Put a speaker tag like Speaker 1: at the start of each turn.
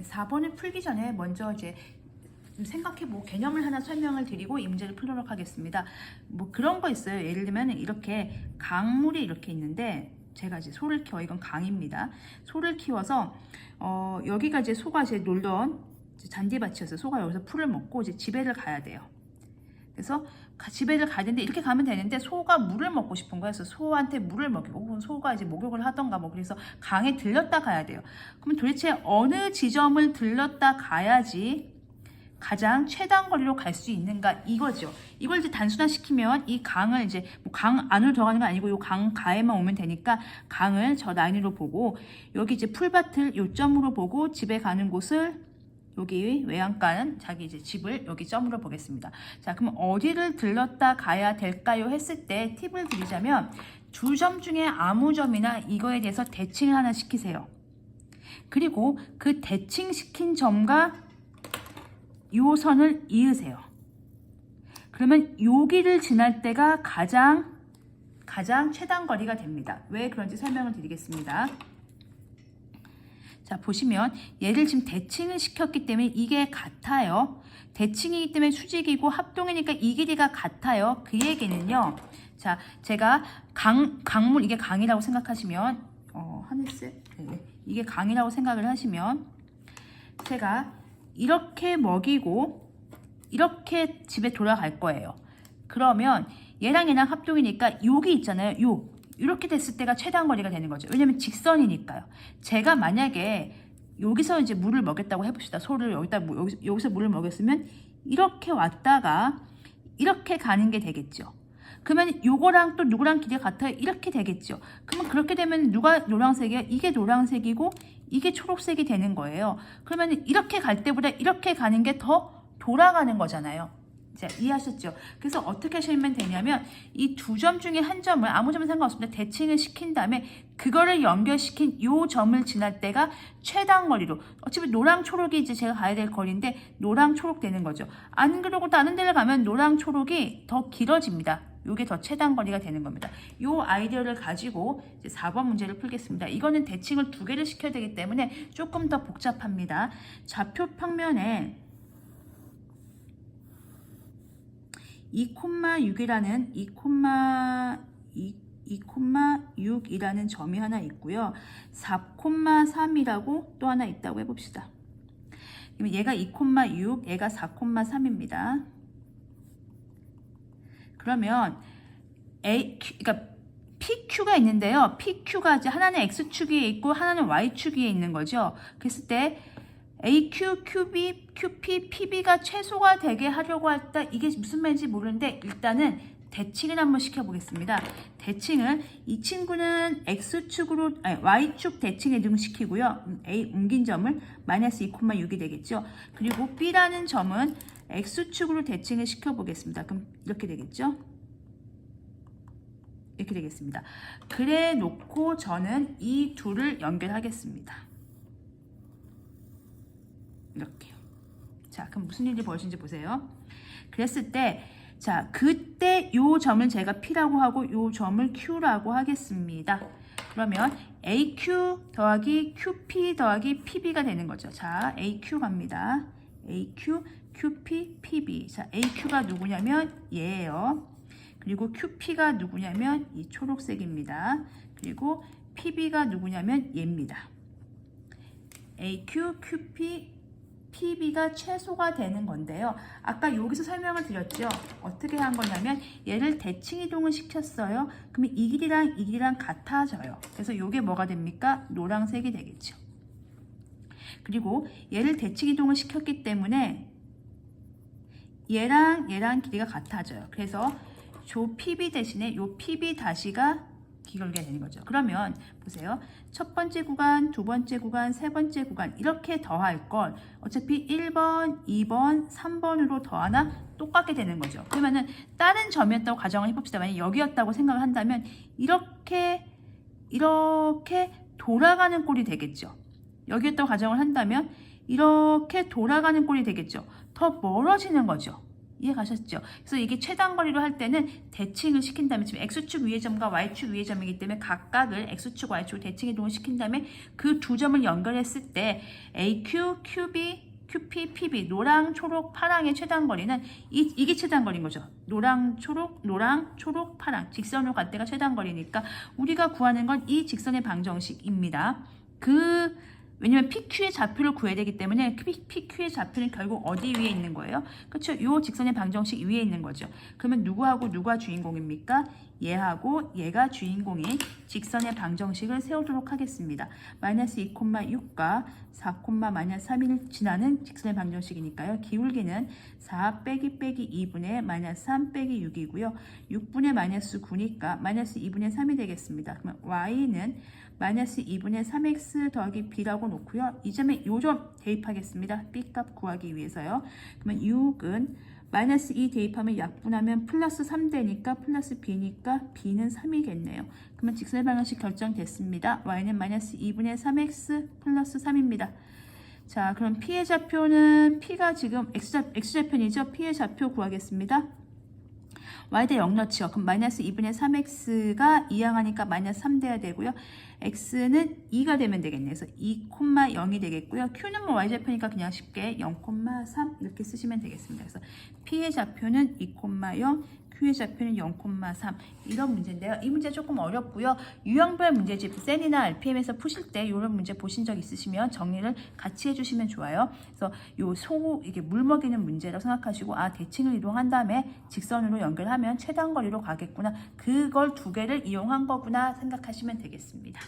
Speaker 1: 4번을 풀기 전에 먼저 이제 생각해보고 개념을 하나 설명을 드리고 이 문제를 풀도록 하겠습니다. 뭐 그런 거 있어요. 예를 들면 이렇게 강물이 이렇게 있는데 제가 이제 소를 키워, 이건 강입니다. 소를 키워서 여기가 이제 소가 이제 놀던 잔디밭이어서 소가 여기서 풀을 먹고 이제 집에를 가야 돼요. 그래서 집에를 가야 되는데 이렇게 가면 되는데 소가 물을 먹고 싶은 거예요. 그래서 소한테 물을 먹이고 혹은 소가 이제 목욕을 하던가 뭐 그래서 강에 들렀다 가야 돼요. 그럼 도대체 어느 지점을 들렀다 가야지 가장 최단 거리로 갈 수 있는가 이거죠. 이걸 이제 단순화시키면 이 강을 이제 뭐 강 안으로 들어가는 건 아니고 이 강 가에만 오면 되니까 강을 저 라인으로 보고 여기 이제 풀밭을 요점으로 보고 집에 가는 곳을 여기 외양가는 자기 이제 집을 여기 점으로 보겠습니다. 자, 그럼 어디를 들렀다 가야 될까요? 했을 때 팁을 드리자면 두 점 중에 아무 점이나 이거에 대해서 대칭을 하나 시키세요. 그리고 그 대칭시킨 점과 요 선을 이으세요. 그러면 여기를 지날 때가 가장 최단 거리가 됩니다. 왜 그런지 설명을 드리겠습니다. 자, 보시면 얘를 지금 대칭을 시켰기 때문에 이게 같아요. 대칭이기 때문에 수직이고 합동이니까 이 길이가 같아요. 그 얘기는요. 자, 제가 강물 이게 강이라고 생각하시면 하늘색 네, 이게 강이라고 생각을 하시면 제가 이렇게 먹이고 이렇게 집에 돌아갈 거예요. 그러면 얘랑 합동이니까 여기 있잖아요. 이렇게 됐을 때가 최단 거리가 되는 거죠. 왜냐면 직선이니까요. 제가 만약에 여기서 이제 물을 먹였다고 해봅시다. 소를 여기서 물을 먹였으면 이렇게 왔다가 이렇게 가는 게 되겠죠. 그러면 요거랑 또 누구랑 길이가 같아요? 이렇게 되겠죠. 그러면 그렇게 되면 누가 노란색이야? 이게 노란색이고 이게 초록색이 되는 거예요. 그러면 이렇게 갈 때보다 이렇게 가는 게 더 돌아가는 거잖아요. 자, 이해하셨죠? 그래서 어떻게 하시면 되냐면 이 두 점 중에 한 점을 아무 점은 상관없습니다. 대칭을 시킨 다음에 그거를 연결시킨 요 점을 지날 때가 최단 거리로 어차피 노랑 초록이 이제 제가 가야 될 거리인데 노랑 초록 되는 거죠. 안 그러고 다른 데를 가면 노랑 초록이 더 길어집니다. 요게 더 최단 거리가 되는 겁니다. 요 아이디어를 가지고 이제 4번 문제를 풀겠습니다. 이거는 대칭을 두 개를 시켜야 되기 때문에 조금 더 복잡합니다. 좌표 평면에 2,6이라는 2,6이라는 점이 하나 있고요. 4,3이라고 또 하나 있다고 해봅시다. 그러면 얘가 2,6, 얘가 4,3입니다. 그러면 그러니까 PQ가 있는데요. PQ가 이제 하나는 X축 위에 있고 하나는 Y축 위에 있는 거죠. 그랬을 때 AQ, QB, QP, PB가 최소가 되게 하려고 할 때 이게 무슨 말인지 모르는데 일단은 대칭을 한번 시켜보겠습니다. 대칭을 이 친구는 X축으로 Y축 대칭에 시키고요. A 옮긴 점을 마이너스 2,6이 되겠죠. 그리고 B라는 점은 X축으로 대칭을 시켜보겠습니다. 그럼 이렇게 되겠죠. 이렇게 되겠습니다. 그래 놓고 저는 이 둘을 연결하겠습니다. 이렇게요. 자, 그럼 무슨 일이 벌어진지 보세요. 그랬을 때, 자, 그때 요 점을 제가 P라고 하고 요 점을 Q라고 하겠습니다. 그러면 AQ 더하기 QP 더하기 PB가 되는 거죠. 자, AQ 갑니다. AQ, QP, PB. 자, AQ가 누구냐면 얘예요. 그리고 QP가 누구냐면 이 초록색입니다. 그리고 PB가 누구냐면 얘입니다. AQ, QP, PB가 최소가 되는 건데요. 아까 여기서 설명을 드렸죠. 어떻게 한 거냐면 얘를 대칭 이동을 시켰어요. 그러면 이 길이랑 같아져요. 그래서 이게 뭐가 됩니까? 노란색이 되겠죠. 그리고 얘를 대칭 이동을 시켰기 때문에 얘랑 길이가 같아져요. 그래서 조 PB 대신에 요 PB 다시가 기울게 되는 거죠. 그러면 보세요. 첫 번째 구간, 두 번째 구간, 세 번째 구간 이렇게 더할 걸 어차피 1번, 2번, 3번으로 더하나 똑같게 되는 거죠. 그러면은 다른 점이었다고 가정을 해봅시다. 만약 여기였다고 생각을 한다면 이렇게 돌아가는 꼴이 되겠죠. 여기였다고 가정을 한다면 이렇게 돌아가는 꼴이 되겠죠. 더 멀어지는 거죠. 이해 가셨죠? 그래서 이게 최단 거리로 할 때는 대칭을 시킨 다음에 지금 x축 위의 점과 y축 위의 점이기 때문에 각각을 x축, y축 대칭 이동을 시킨 다음에 그 두 점을 연결했을 때 AQ, QB, QP, PB 노랑, 초록, 파랑의 최단 거리는 이게 최단 거리인 거죠. 노랑, 초록, 파랑 직선으로 갈 때가 최단 거리니까 우리가 구하는 건 이 직선의 방정식입니다. 왜냐면 PQ의 좌표를 구해야 되기 때문에 PQ의 좌표는 결국 어디 위에 있는 거예요? 그렇죠? 요 직선의 방정식 위에 있는 거죠. 그러면 누구하고 누가 주인공입니까? 얘하고 얘가 주인공인 직선의 방정식을 세우도록 하겠습니다. 마이너스 2,6과 4, 마이너스 3을 지나는 직선의 방정식이니까요. 기울기는 4 빼기 2분의 마이너스 3 빼기 6이고요. 6분의 마이너스 9니까 마이너스 2분의 3이 되겠습니다. 그러면 y는 마이너스 2분의 3x 더하기 b라고 놓고요. 이 점에 요 점 대입하겠습니다. b값 구하기 위해서요. 그러면 6은 마이너스 2 대입하면 약분하면 플러스 3 되니까 플러스 b니까 b는 3이겠네요. 그러면 직선의 방정식 결정됐습니다. y는 마이너스 2분의 3x 플러스 3입니다. 자, 그럼 p의 좌표는 p가 지금 x좌표이죠. p의 좌표 구하겠습니다. y대 0 넣지요. 그럼 마이너스 2분의 3x가 이항하니까 마이너스 3 돼야 되고요. x는 2가 되면 되겠네요. 그래서 2,0이 되겠고요. q는 뭐 y좌표니까 그냥 쉽게 0,3 이렇게 쓰시면 되겠습니다. 그래서 p의 좌표는 2,0, q의 좌표는 0,3 이런 문제인데요. 이 문제 조금 어렵고요. 유형별 문제집 셀이나 RPM에서 푸실 때 이런 문제 보신 적 있으시면 정리를 같이 해주시면 좋아요. 그래서 이게 물 먹이는 문제라고 생각하시고 대칭을 이동한 다음에 직선으로 연결하면 최단 거리로 가겠구나. 그걸 두 개를 이용한 거구나 생각하시면 되겠습니다.